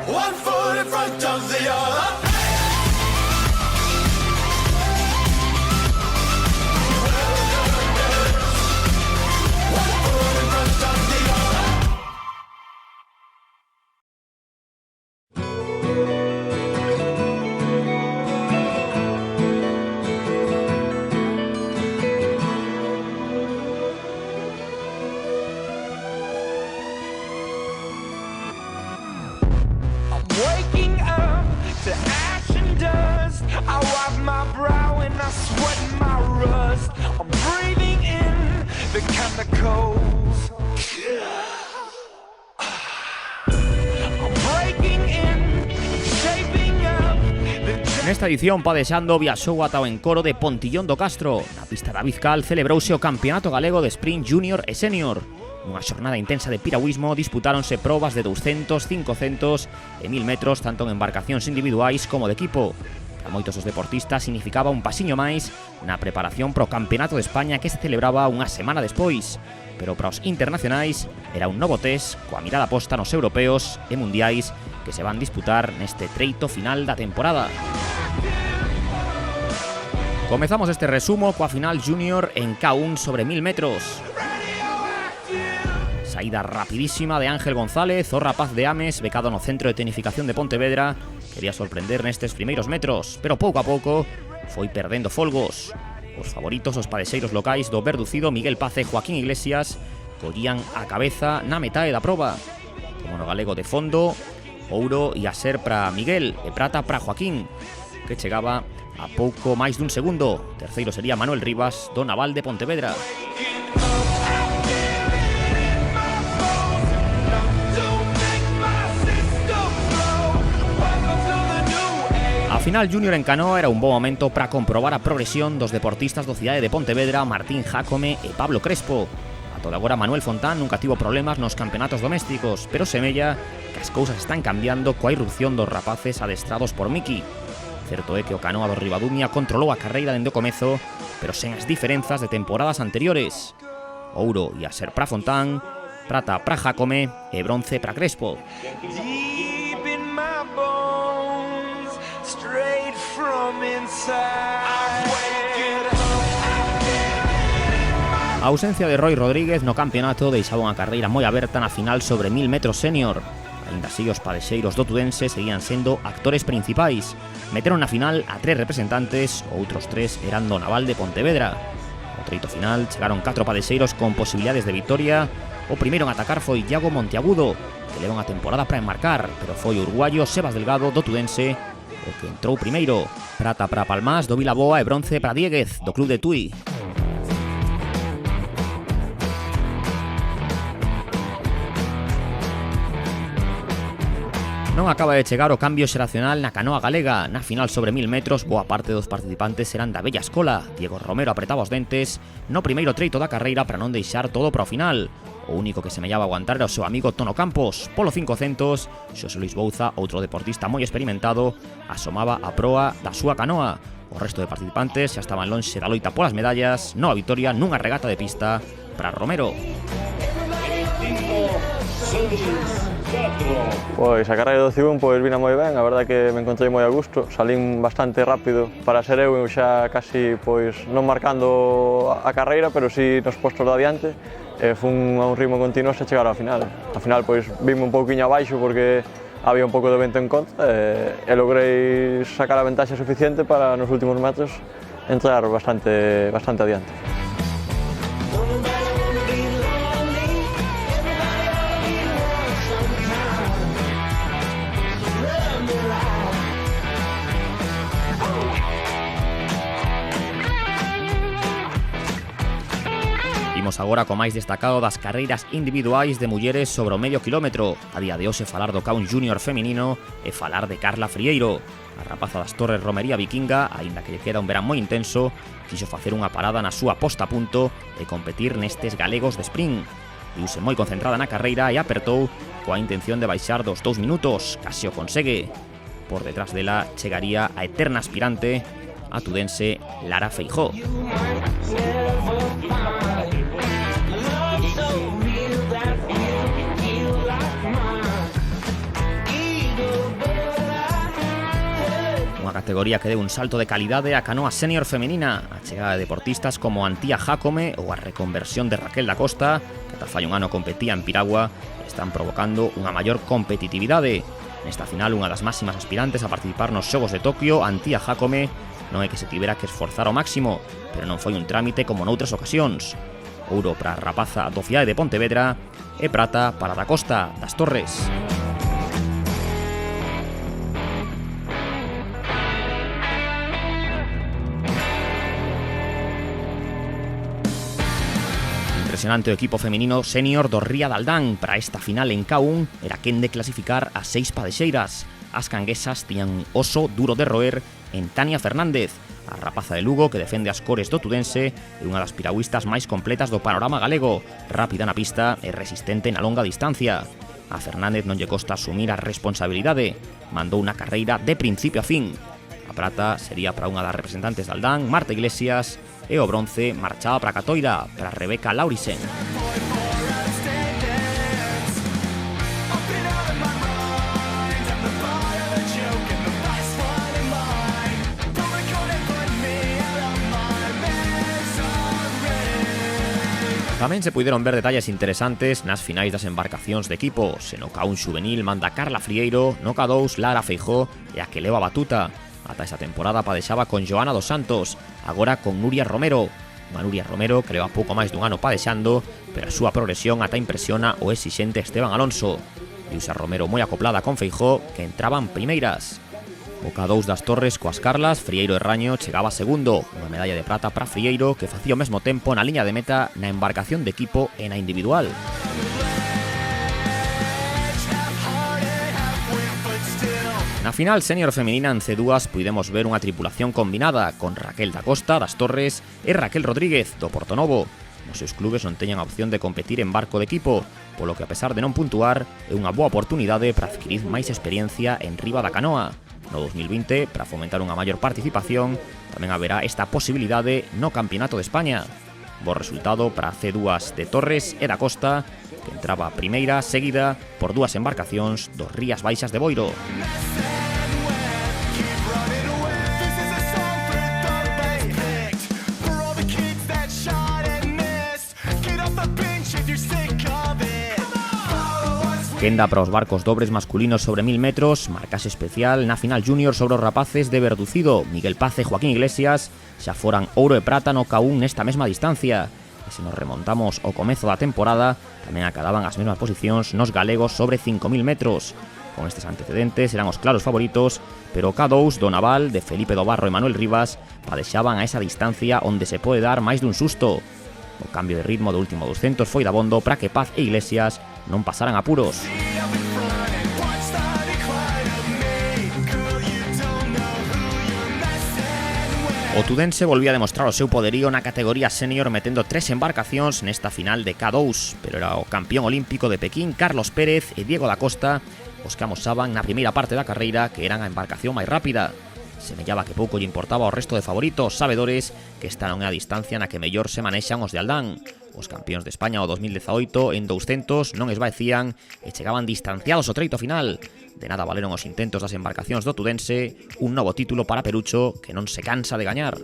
One foot in front of the other. Waking up to ash and dust, I wipe my brow and I sweat my rust. I'm breathing in the chemicals. I'm breaking in, shaping up. Nesta edición padexando viaxou ata o encoro de Pontillón do Castro. Na pista da Vizcal celebrouse o Campeonato Galego de Sprint Junior e Senior. Nunha xornada intensa de piragüismo disputáronse probas de 200, 500 e 1000 metros tanto en embarcacións individuais como de equipo. Para moitos os deportistas significaba un pasiño máis na preparación pro Campeonato de España que se celebraba unha semana despois. Pero para os internacionais era un novo test coa mirada posta nos europeos e mundiais que se van disputar neste treito final da temporada. Comezamos este resumo coa final junior en K1 sobre 1000 metros. Saída rapidísima de Ángel González, o rapaz de Ames, becado no Centro de Tecnificación de Pontevedra, quería sorprender nestes primeiros metros, pero pouco a pouco foi perdendo folgos. Os favoritos, os padexeiros locais do verducido Miguel Paz e Joaquín Iglesias, collían a cabeza na metade da proba. Como no galego de fondo, ouro ia ser para Miguel e prata para Joaquín, que chegaba a pouco máis dun segundo. Terceiro sería Manuel Rivas, do Naval de Pontevedra. A final junior en canoa era un bo momento para comprobar a progresión dos deportistas do cidade de Pontevedra, Martín Jácome e Pablo Crespo. A toda agora Manuel Fontán nunca tivo problemas nos campeonatos domésticos, pero semella que as cousas están cambiando coa irrupción dos rapaces adestrados por Miki. Certo é que o canoa do Ribadumia controlou a carreira dende o comezo, pero sen as diferenzas de temporadas anteriores. Ouro ia ser para Fontán, prata para Jácome e bronce para Crespo. A ausencia de Roy Rodríguez no campeonato deixaba unha carreira moi aberta na final sobre 1000 metros senior. Ainda así, os padexeiros do Tudense seguían sendo actores principais. Meteron na final a 3 representantes, outros 3 eran do Naval de Pontevedra. No treito final chegaron 4 padexeiros con posibilidades de vitoria. O primeiro en atacar foi Iago Monteagudo, que leva unha temporada para enmarcar, pero foi o uruguayo Sebas Delgado do Tudense o que entrou primeiro. Prata para Palmás do Vilaboa e bronce para Dieguez do Club de Tui. Non acaba de chegar o cambio xeracional na canoa galega. Na final sobre 1000 metros, boa parte dos participantes eran da bella escola. Diego Romero apretaba os dentes no primeiro treito da carreira para non deixar todo para o final. O único que semellaba aguantar era o seu amigo Tono Campos. Polo 500, Xosé Luis Bouza, outro deportista moi experimentado, asomaba a proa da súa canoa. O resto de participantes xa estaban lonxe da loita polas medallas, no a vitoria nunha regata de pista para Romero. Pois a carreira do Cibún vina moi ben, a verdade que me encontrei moi a gusto, salín bastante rápido para ser eu xa casi non marcando a carreira, pero si nos postos de adiante, fun a un ritmo continuo xa chegar ao final. Ao final vime un pouquiño abaixo porque había un pouco de vento en contra e logrei sacar a ventaxa suficiente para nos últimos metros entrar bastante adiante. Imos agora co máis destacado das carreiras individuais de mulleres sobre o medio quilómetro. A día de hoxe falar do K1 Junior feminino e falar de Carla Frieiro. A rapaza das Torres Romería vikinga, aínda que lle queda un verán moi intenso, quixo facer unha parada na súa posta a punto e competir nestes galegos de sprint. Viuse moi concentrada na carreira e apertou coa intención de baixar dos 2 minutos, case o consegue. Por detrás dela chegaría a eterna aspirante, a tudense Lara Feijó. categoría que dé un salto de calidade a canoa senior femenina, a chegada de deportistas como Antía Jácome ou a reconversión de Raquel da Costa, que ata fai un ano competía en piragua, están provocando unha maior competitividade. Nesta final, unha das máximas aspirantes a participar nos Xogos de Tokio, Antía Jácome, non é que se tivera que esforzar ao máximo, pero non foi un trámite como noutras ocasións. Ouro para a rapaza do Cidade de Pontevedra e prata para da Costa das Torres. Impresionante o equipo femenino senior do Ría de Aldán para esta final en K1 era quen de clasificar a 6 padexeiras. As canguesas tiñan un oso duro de roer en Tania Fernández, a rapaza de Lugo que defende as cores do Tudense e unha das piragüistas máis completas do panorama galego, rápida na pista e resistente na longa distancia. A Fernández non lle costa asumir a responsabilidade, mandou unha carreira de principio a fin. A prata sería para unha das representantes de Aldán, Marta Iglesias, e o bronce marchaba para Catoira, para Rebeca Laurisen. Tamén se puideron ver detalles interesantes nas finais das embarcacións de equipo. Se no K1 xuvenil manda Carla Frieiro, no K2 Lara Feijó e a que leva a batuta. Ata esa temporada padexaba con Joana dos Santos, agora con Nuria Romero. Unha Nuria Romero que leva pouco máis dun ano padexando, pero a súa progresión ata impresiona o exixente Esteban Alonso. Diusa Romero moi acoplada con Feijó, que entraban primeiras. O K2 das Torres coas Carlas, Frieiro e Raño chegaba segundo, unha medalla de prata para Frieiro que facía o mesmo tempo na liña de meta na embarcación de equipo e na individual. Na final senior feminina en C2 puidemos ver unha tripulación combinada con Raquel da Costa das Torres e Raquel Rodríguez do Portonovo. Nos seus clubes non teñan a opción de competir en barco de equipo, polo que a pesar de non puntuar é unha boa oportunidade para adquirir máis experiencia en riba da canoa. No 2020, para fomentar unha maior participación, tamén haberá esta posibilidade no Campeonato de España. Bo resultado para C2 de Torres e da Costa, que entraba a primeira seguida por dúas embarcacións dos Rías Baixas de Boiro. Quenda para os barcos dobres masculinos sobre 1000 metros, marcase especial na final junior sobre os rapaces de Verducido, Miguel Paz e Joaquín Iglesias, xa foran ouro e prata no K1 nesta mesma distancia. E se nos remontamos ao comezo da temporada, tamén acadaban as mesmas posicións nos galegos sobre 5000 metros. Con estes antecedentes eran os claros favoritos, pero o K2 do Naval, de Felipe do Barro e Manuel Rivas, padexaban a esa distancia onde se pode dar máis dun susto. O cambio de ritmo do último 200 foi dabondo para que Paz e Iglesias non pasaran apuros. O Tudense volvía a demostrar o seu poderío na categoría senior metendo 3 embarcacións nesta final de K2, pero era o campeón olímpico de Pequín, Carlos Pérez e Diego da Costa, os que amosaban na primeira parte da carreira que eran a embarcación máis rápida. Semellaba que pouco lle importaba ao resto de favoritos sabedores que esta non é a distancia na que mellor se manexan os de Aldán. Os campións de España o 2018 en 200 non esvaecían e chegaban distanciados ao treito final. De nada valeron os intentos das embarcacións do Tudense, un novo título para Perucho que non se cansa de gañar.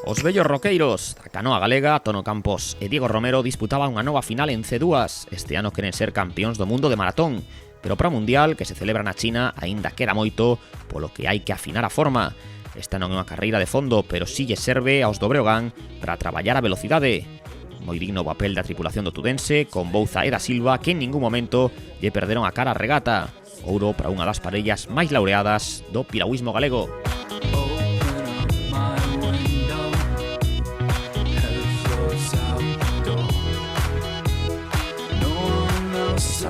Os vellos roqueiros da canoa galega, Tono Campos e Diego Romero disputaban unha nova final en C2. Este ano queren ser campións do mundo de maratón, pero para o Mundial, que se celebra na China, aínda queda moito, polo que hai que afinar a forma. Esta non é unha carreira de fondo, pero si lle serve aos do Breogán para traballar a velocidade. Moi digno o papel da tripulación do Tudense, con Bouza e da Silva, que en ningún momento lle perderon a cara a regata. Ouro para unha das parellas máis laureadas do piragüismo galego.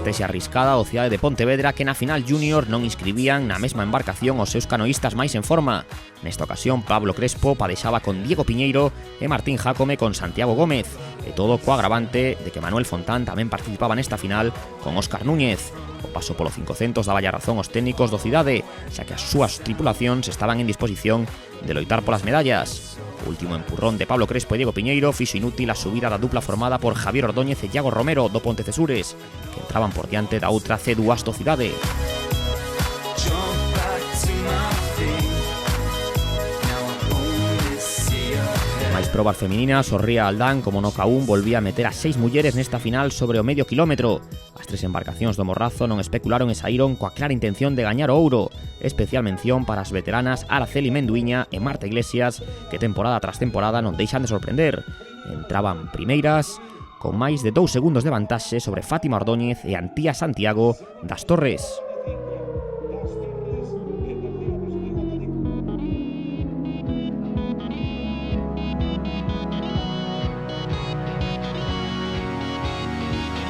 Estrategia arriscada o Cidade de Pontevedra que na final junior non inscribían na mesma embarcación os seus canoístas máis en forma. Nesta ocasión Pablo Crespo padexaba con Diego Piñeiro e Martín Jácome con Santiago Gómez, e todo co agravante de que Manuel Fontán tamén participaba nesta final con Óscar Núñez. O paso polo 500 daba razón aos técnicos do Cidade, xa que as súas tripulacións estaban en disposición de loitar polas medallas. O último empurrón de Pablo Crespo e Diego Piñeiro fixo inútil a subida da dupla formada por Javier Ordóñez e Iago Romero do Pontecesures, que entraban por diante da outra C2 do Cidade. Máis probas femininas, o Ría Aldán, como no K1, volvía a meter a 6 mulleres nesta final sobre o medio quilómetro. As 3 embarcacións do Morrazo non especularon e saíron coa clara intención de gañar o ouro. Especial mención para as veteranas Araceli Menduiña e Marta Iglesias, que temporada tras temporada non deixan de sorprender. Entraban primeiras, con máis de 2 segundos de vantaxe sobre Fátima Ordóñez e Antía Santiago das Torres.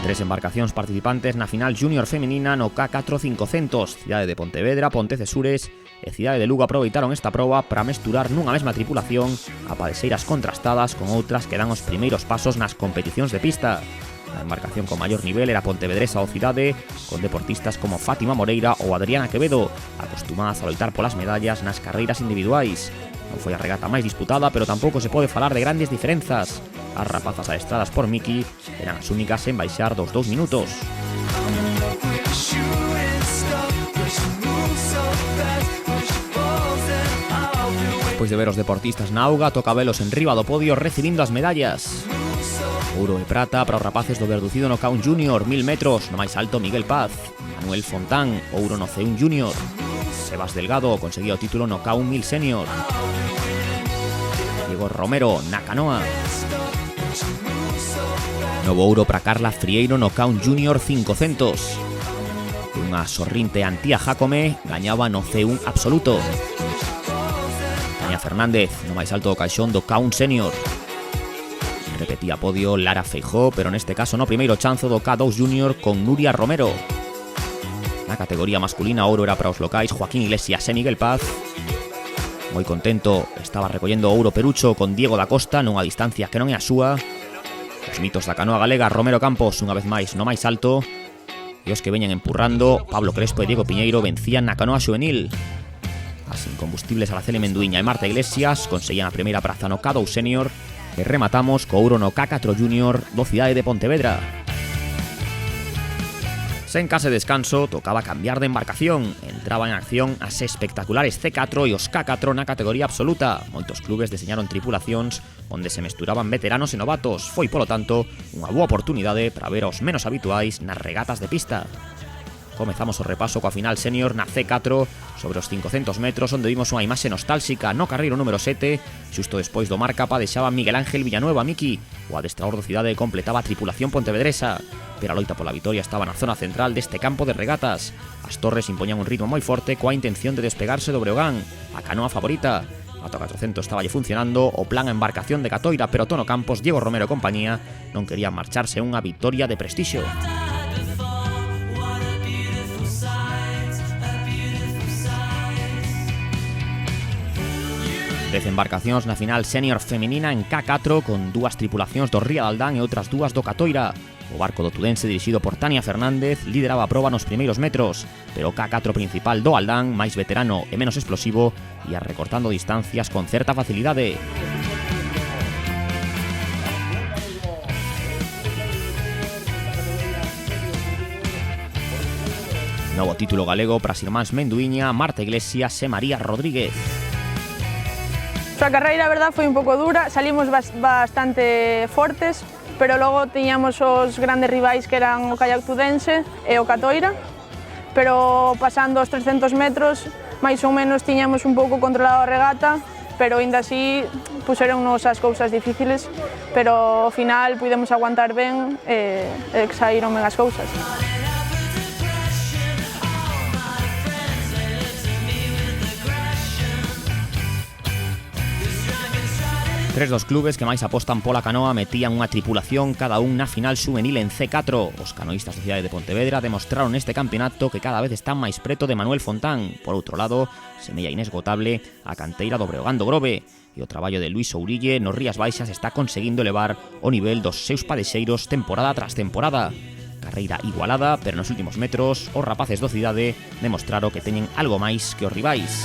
Tres embarcacións participantes na final junior feminina no K4 500. Cidade de Pontevedra, Pontecesures e Cidade de Lugo aproveitaron esta proba para mesturar nunha mesma tripulación a padexeiras contrastadas con outras que dan os primeiros pasos nas competicións de pista. A embarcación con maior nivel era Pontevedresa ou Cidade, con deportistas como Fátima Moreira ou Adriana Quevedo, acostumadas a loitar polas medallas nas carreiras individuais. Non foi a regata máis disputada, pero tampouco se pode falar de grandes diferenzas. As rapazas adestradas por Miki eran as únicas en baixar dos 2 minutos. Despois de ver os deportistas na auga, toca velos en riba do podio recibindo as medallas. Ouro e prata para os rapaces do Verducido no K1 Junior, 1000 metros, no máis alto Miguel Paz. Manuel Fontán, ouro no C1 Junior. Sebas Delgado conseguía o título no K1 1000 Senior. Diego Romero na canoa. Novo ouro para Carla Frieiro no K1 Junior 500. Unha sorrinte Antía Jácome gañaba no C1 absoluto. Tania Fernández no máis alto do caixón do K1 Senior. Repetía podio Lara Feijó, pero neste caso no primeiro chanzo do K2 Junior con Nuria Romero. Na categoría masculina, ouro era para os locais Joaquín Iglesias e Miguel Paz. Moi contento estaba recollendo ouro Perucho con Diego da Costa nunha distancia que non é a súa. Os mitos da canoa galega, Romero Campos unha vez máis no máis alto, e os que veñan empurrando, Pablo Crespo e Diego Piñeiro, vencían na canoa xuvenil. As incombustibles Araceli Menduiña e Marta Iglesias conseguían a primeira praza no K2 Senior, e rematamos co ouro no K4 Junior do Cidade de Pontevedra. Sen case descanso, tocaba cambiar de embarcación. Entraba en acción as espectaculares C4 e os K4 na categoría absoluta. Moitos clubes deseñaron tripulacións onde se mesturaban veteranos e novatos. Foi, polo tanto, unha boa oportunidade para ver aos menos habituais nas regatas de pista. Comezamos o repaso coa final senior na C4 sobre os 500 metros, onde vimos unha imaxe nostálxica no carreiro número 7. Xusto despois do marca padexaba Miguel Ángel Villanueva Miki. O adestrador do Cidade completaba a tripulación pontevedresa, pero a loita pola vitoria estaba na zona central deste campo de regatas. As torres impoñan un ritmo moi forte coa intención de despegarse do Breogán, a canoa favorita. A Toca 400 estaba funcionando o plan a embarcación de Catoira, pero Tono Campos, Diego Romero e compañía non querían marcharse unha vitoria de prestixio. 10 embarcacións na final senior feminina en K4 con 2 tripulacións do Ría Aldán e outras 2 do Catoira. O barco do Tudense, dirixido por Tania Fernández, lideraba a proba nos primeiros metros, pero o K4 principal do Aldán, máis veterano e menos explosivo, ia recortando distancias con certa facilidade. Novo título galego para as irmáns Menduiña, Marta Iglesias e María Rodríguez. A carreira, a verdad, foi un pouco dura, salimos bastante fortes, pero logo tiñamos os grandes rivais que eran o Kayak Tudense e o Catoira, pero pasando os 300 metros, máis ou menos tiñamos un pouco controlado a regata, pero ainda así puseronnos as cousas difíciles, pero ao final pudemos aguantar ben e saíron ben as cousas. 3 dos clubes que máis apostan pola canoa metían unha tripulación cada un na final xuvenil en C4. Os canoístas da cidade de Pontevedra demostraron neste campeonato que cada vez están máis preto de Manuel Fontán. Por outro lado, semella inesgotable a canteira do Breogán do Grove, e o traballo de Luis Ourille nos Rías Baixas está conseguindo elevar o nivel dos seus padexeiros temporada tras temporada. Carreira igualada, pero nos últimos metros os rapaces do Cidade demostraron que teñen algo máis que os rivais.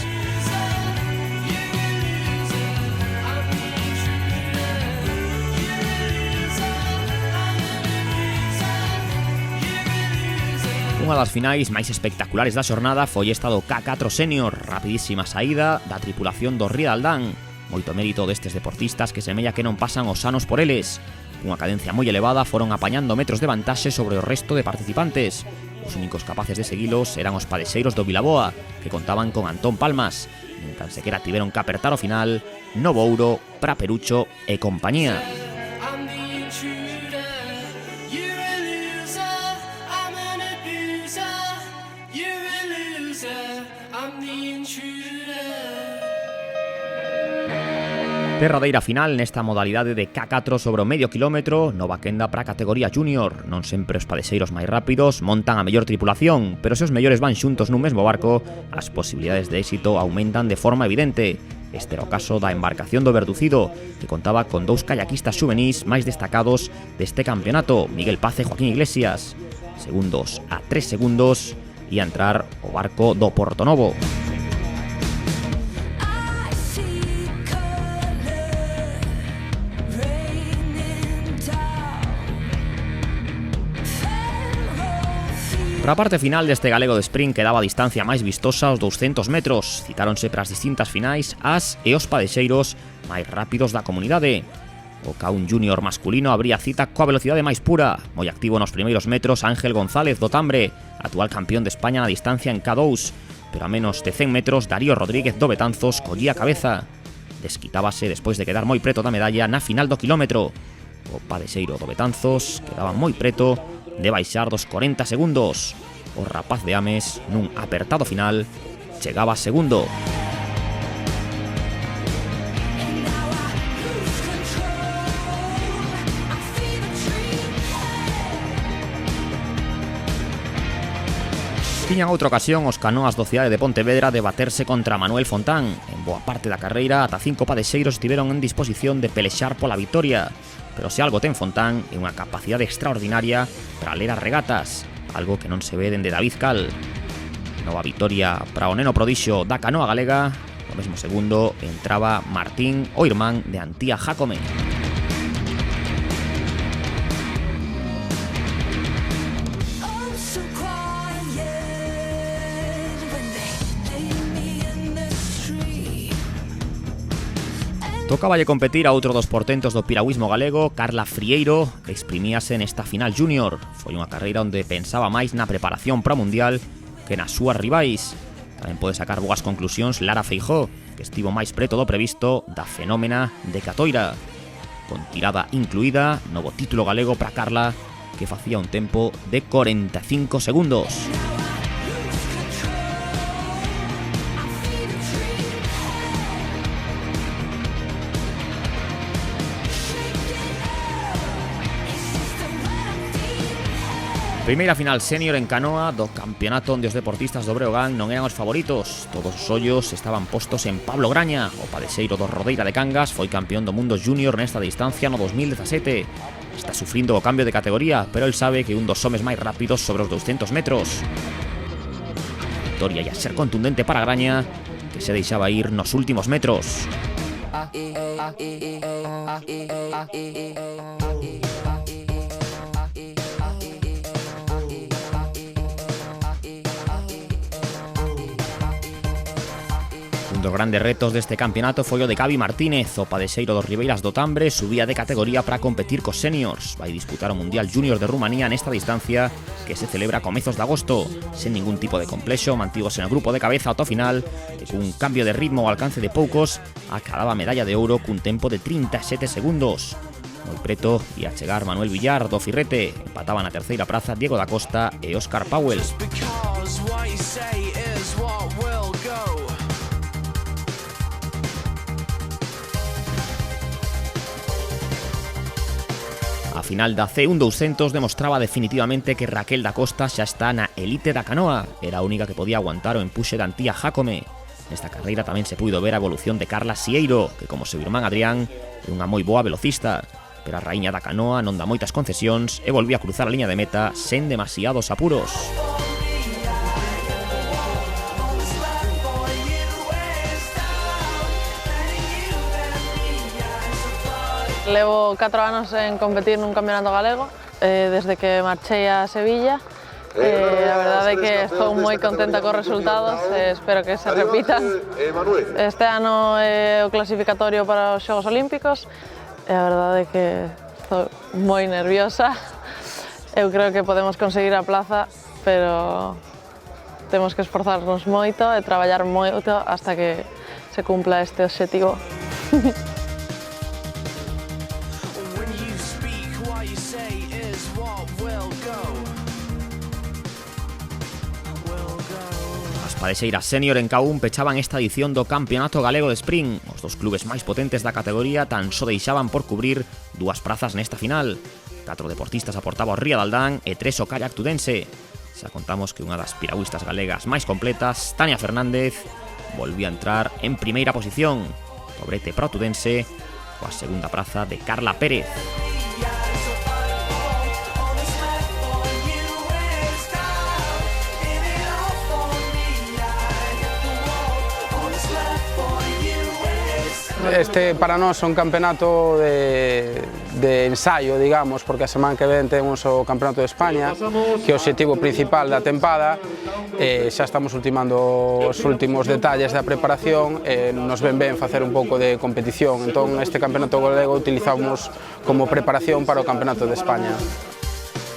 Unha das finais máis espectaculares da xornada foi esta do K4 Senior, rapidísima saída da tripulación do Riedaldán. Moito mérito destes deportistas que semella que non pasan os anos por eles. Cunha cadencia moi elevada foron apañando metros de vantaxe sobre o resto de participantes. Os únicos capaces de seguilos eran os padexeiros do Vilaboa, que contaban con Antón Palmas. Nin tan sequera tiveron que apertar o final Novo Ouro, Praperucho e compañía. Derradeira final nesta modalidade de K4 sobre o medio quilómetro, nova quenda para a categoría junior. Non sempre os padexeiros máis rápidos montan a mellor tripulación, pero se os mellores van xuntos nun mesmo barco, as posibilidades de éxito aumentan de forma evidente. Este era o caso da embarcación do Verducido, que contaba con dous kayakistas xuvenís máis destacados deste campeonato, Miguel Paz e Joaquín Iglesias. Segundos a 3 segundos ia entrar o barco do Portonovo. Para a parte final deste galego de sprint quedaba a distancia máis vistosa os 200 metros. Citáronse para as distintas finais as e os padexeiros máis rápidos da comunidade. O K1 Junior masculino abría cita coa velocidade máis pura. Moi activo nos primeiros metros Ángel González do Tambre, actual campeón de España na distancia en K2. Pero a menos de 100 metros Darío Rodríguez do Betanzos collía cabeza. Desquitábase despois de quedar moi preto da medalla na final do quilómetro. O padexeiro do Betanzos quedaba moi preto de baixar dos 40 segundos. O rapaz de Ames, nun apertado final, chegaba segundo. Tiñan outra ocasión os canoas do Cidade de Pontevedra de baterse contra Manuel Fontán. En boa parte da carreira, ata 5 padexeiros estiveron en disposición de pelexar pola vitoria. Pero se algo ten Fontán é unha capacidade extraordinaria para ler as regatas, algo que non se ve dende David Cal. Nova vitoria para o neno prodixio da canoa galega. No mesmo segundo entraba Martín, o irmán de Antía Jácome. Tocáballe competir a outro dos portentos do piragüismo galego, Carla Frieiro, que exprimíase nesta final junior. Foi unha carreira onde pensaba máis na preparación para o Mundial que nas súas rivais. Tamén pode sacar boas conclusións Lara Feijó, que estivo máis preto do previsto da fenómena de Catoira. Con tirada incluída, novo título galego para Carla, que facía un tempo de 45 segundos. Primeira final senior en canoa do campeonato onde os deportistas do Breogán non eran os favoritos. Todos os ollos estaban postos en Pablo Graña. O padexeiro do Rodeira de Cangas foi campeón do mundo junior nesta distancia no 2017. Está sufrindo o cambio de categoría, pero el sabe que un dos homes máis rápidos sobre os 200 metros. A victoria ia ser contundente para Graña, que se deixaba ir nos últimos metros. Un dos grandes retos deste campeonato foi o de Gabi Martínez. O padexeiro dos Ribeiras do Tambre subía de categoría para competir cos seniors. Vai disputar o Mundial Junior de Rumanía nesta distancia, que se celebra a comezos de agosto. Sen ningún tipo de complexo, mantívose no grupo de cabeza ata o final, e cun cambio de ritmo ao alcance de poucos, acababa a medalla de ouro cun tempo de 37 segundos. Moi preto ia chegar Manuel Villar do Firrete. Empataban na terceira praza Diego da Costa e Óscar Powell. A final da C1 200 demostraba definitivamente que Raquel da Costa xa está na elite da canoa. Era a única que podía aguantar o empuxe de Antía Jácome. Nesta carreira tamén se puido ver a evolución de Carla Sieiro, que como seu irmán Adrián é unha moi boa velocista. Pero a raíña da canoa non dá moitas concesións e volvía a cruzar a liña de meta sen demasiados apuros. Levo 4 anos en competir nun campeonato galego, desde que marchei a Sevilla, A verdade é que estou moi contenta cos resultados e espero que se repitan. Este ano é o clasificatorio para os Xogos Olímpicos e a verdade é que estou moi nerviosa. Eu creo que podemos conseguir a plaza, pero temos que esforzarnos moito e traballar moito hasta que se cumpla este obxectivo. As padexeiras senior en K1 pechaban esta edición do Campeonato Galego de Sprint. Os dos clubes máis potentes da categoría tan só deixaban por cubrir 2 prazas nesta final. 4 deportistas aportaba o Ría de Aldán e 3 o kayak tudense. Xa contamos que unha das piragüistas galegas máis completas, Tania Fernández, volvía a entrar en primeira posición. Dobrete para o tudense, coa segunda praza de Carla Pérez. Este para nós é un campeonato de ensaio, digamos, porque a semana que ven temos o Campeonato de España, que é o obxectivo principal da tempada, e xa estamos ultimando os últimos detalles da preparación e nos ven ben facer un pouco de competición. Entón, este Campeonato Galego utilizamos como preparación para o Campeonato de España.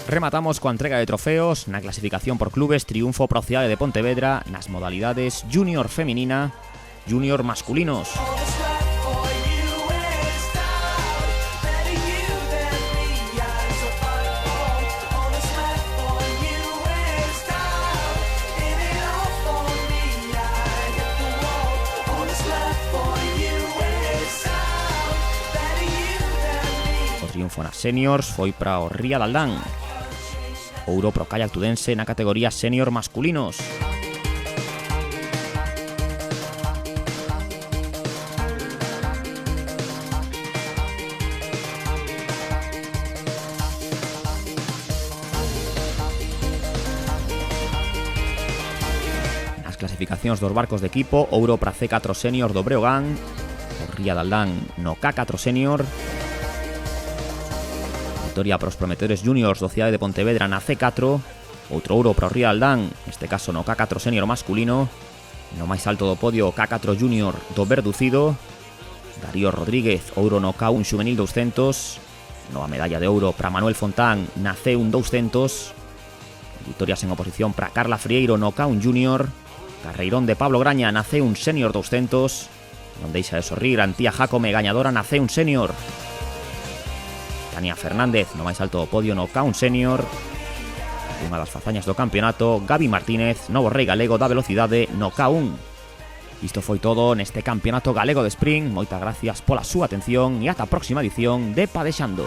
Rematamos coa entrega de trofeos. Na clasificación por clubes, triunfo para a cidade de Pontevedra nas modalidades junior feminina, junior masculinos. Triunfo nas seniors foi para o Ría de Aldán. Ouro pro kayak tudense na categoría senior masculinos. Nas clasificacións dos barcos de equipo, ouro para C4 senior do Breogán, o Ría de Aldán no K4 senior. Victoria para os prometedores juniors do Cidade de Pontevedra na C4, outro ouro para o Ría de Aldán, neste caso no K4 senior masculino, no máis alto do podio o K4 junior do Verducido, Darío Rodríguez, ouro no K1 xuvenil 200, nova medalla de ouro para Manuel Fontán na C1 200, victorias en oposición para Carla Frieiro no K1 junior, carreirón de Pablo Graña na C1 senior 200, non deixa de sorrir Antía Jácome, gañadora na C1 senior. Tania Fernández no máis alto do podio no K1 senior. Unha das fazañas do campeonato, Gaby Martínez, novo rei galego da velocidade no K1. Isto foi todo neste Campeonato Galego de Sprint. Moitas gracias pola súa atención e ata a próxima edición de Padexando.